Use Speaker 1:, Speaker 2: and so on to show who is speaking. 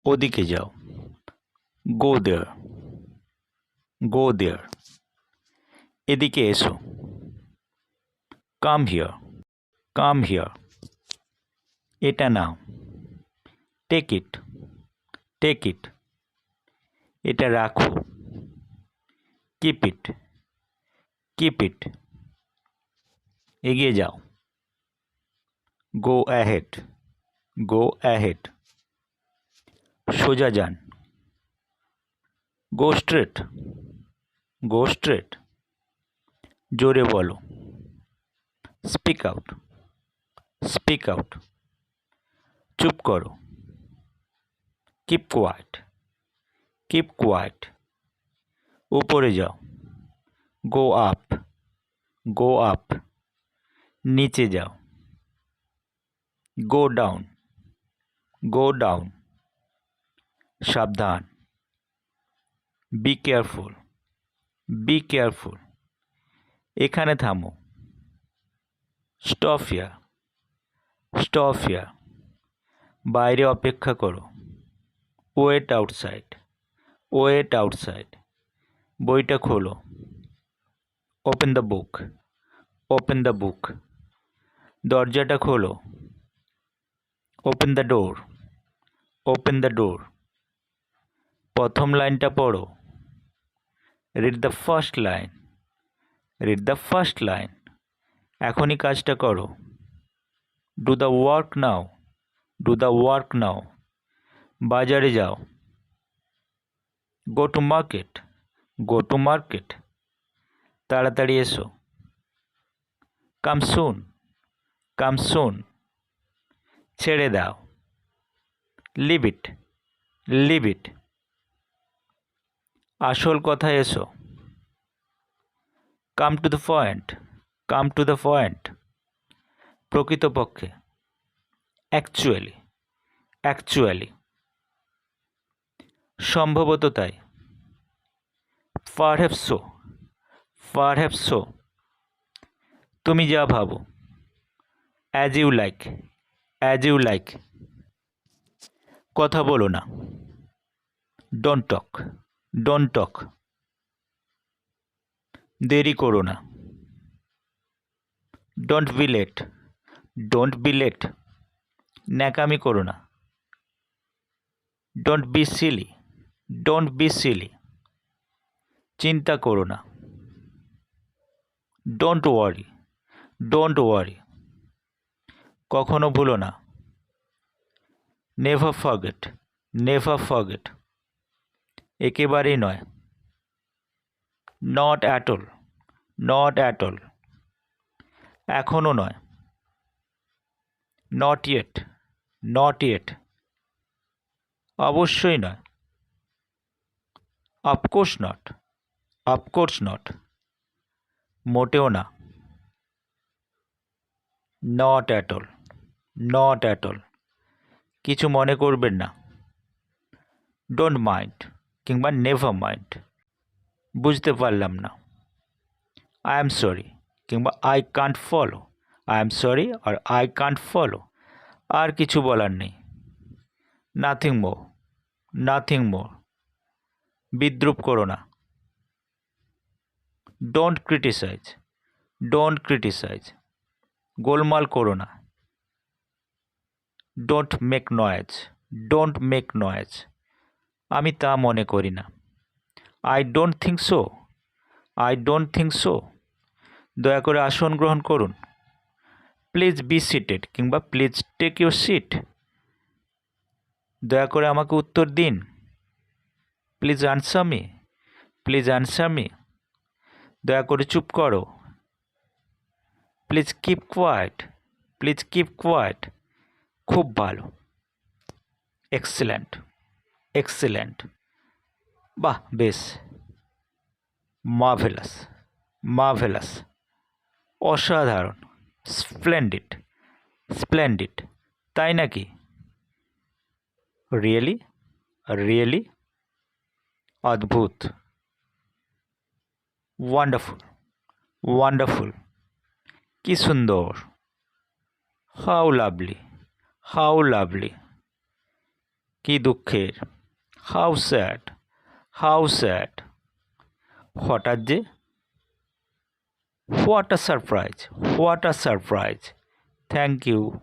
Speaker 1: ওদিকে যাও। গো দেয়ার। গো দেয়ার। এদিকে এসো। Come here. Come here. এটা নাও। Take it. Take it. এটা রাখো। Keep it. Keep it. এগিয়ে যাও। Go ahead. Go ahead. সোজা যান। Go straight. Go straight. জোরে বলো। Speak out. Speak out. চুপ করো। Keep quiet. Keep quiet. উপরে যাও। Go up. Go up. নিচে যাও। Go down. Go down. সাবধান। Be careful. Be careful. এখানে থামো। Stop here. Stop here. বাইরে অপেক্ষা করো। Wait outside. Wait outside. বইটা খোলো। Open the book. Open the book. দরজাটা খোলো। Open the door. Open the door. প্রথম লাইনটা পড়ো। Read the first line. Read the first line. এখনই কাজটা করো। Do the work now. Do the work now. বাজারে যাও। Go to market. Go to market. তাড়াতাড়ি এসো। Come soon. Come soon. ছেড়ে দাও। Leave it. Leave it. আসল কথায় এসো। Come to the point. Come to the point. প্রকৃতপক্ষে। অ্যাকচুয়ালি। অ্যাকচুয়ালি। সম্ভবত তাই। Perhaps so. Perhaps so. তুমি যা ভাবো। As you like. As you like. কথা বলো না। Don't talk. Don't talk. দেরি করো না। Don't be late. Don't be late. ন্যাকামি করো না। Don't be silly. Don't be silly. চিন্তা করো না। Don't worry. Don't worry. কখনো ভুলো না। Never forget. Never forget. একেবারেই নয়। Not at all. Not at all. এখনও নয়। Not yet. Not yet. অবশ্যই নয়। Of course not. Of course not. মোটেও না। Not at all. Not at all. কিছু মনে করবেন না। ডোন্ট মাইন্ড কিংবা নেভার মাইন্ড। বুঝতে পারলাম না। আই এম সরি কিংবা I can't follow. I am sorry আর আই কান্ট ফলো। আর কিছু বলার নেই। Nothing more. Nothing more. বিদ্রূপ করো না। Don't criticise. Don't criticise. গোলমাল করো না। Don't make noise. Don't make noise. আমি তা মনে করি না। I don't think so. I don't think so. দয়া করে আসন গ্রহণ করুন। প্লিজ বি সিটেড কিংবা প্লিজ টেক ইউর সিট। দয়া করে আমাকে উত্তর দিন। Please answer me. Please answer me. দয়া করে চুপ করো। Please keep quiet. Please keep quiet. খুব ভালো। এক্সিলেন্ট। এক্সিলেন্ট। বাহ বেশ। মার্ভেলাস। মার্ভেলাস। অসাধারণ। স্প্লেন্ডিড। স্প্লেন্ডিড। তাই নাকি? রিয়েলি? রিয়েলি? অদ্ভুত। ওয়ান্ডারফুল। ওয়ান্ডারফুল। কি সুন্দর। How lovely. How lovely. কি দুঃখের, হাউ স্যাড, হাউ স্যাড। হঠাৎ যে, what a surprise, what a surprise. Thank you.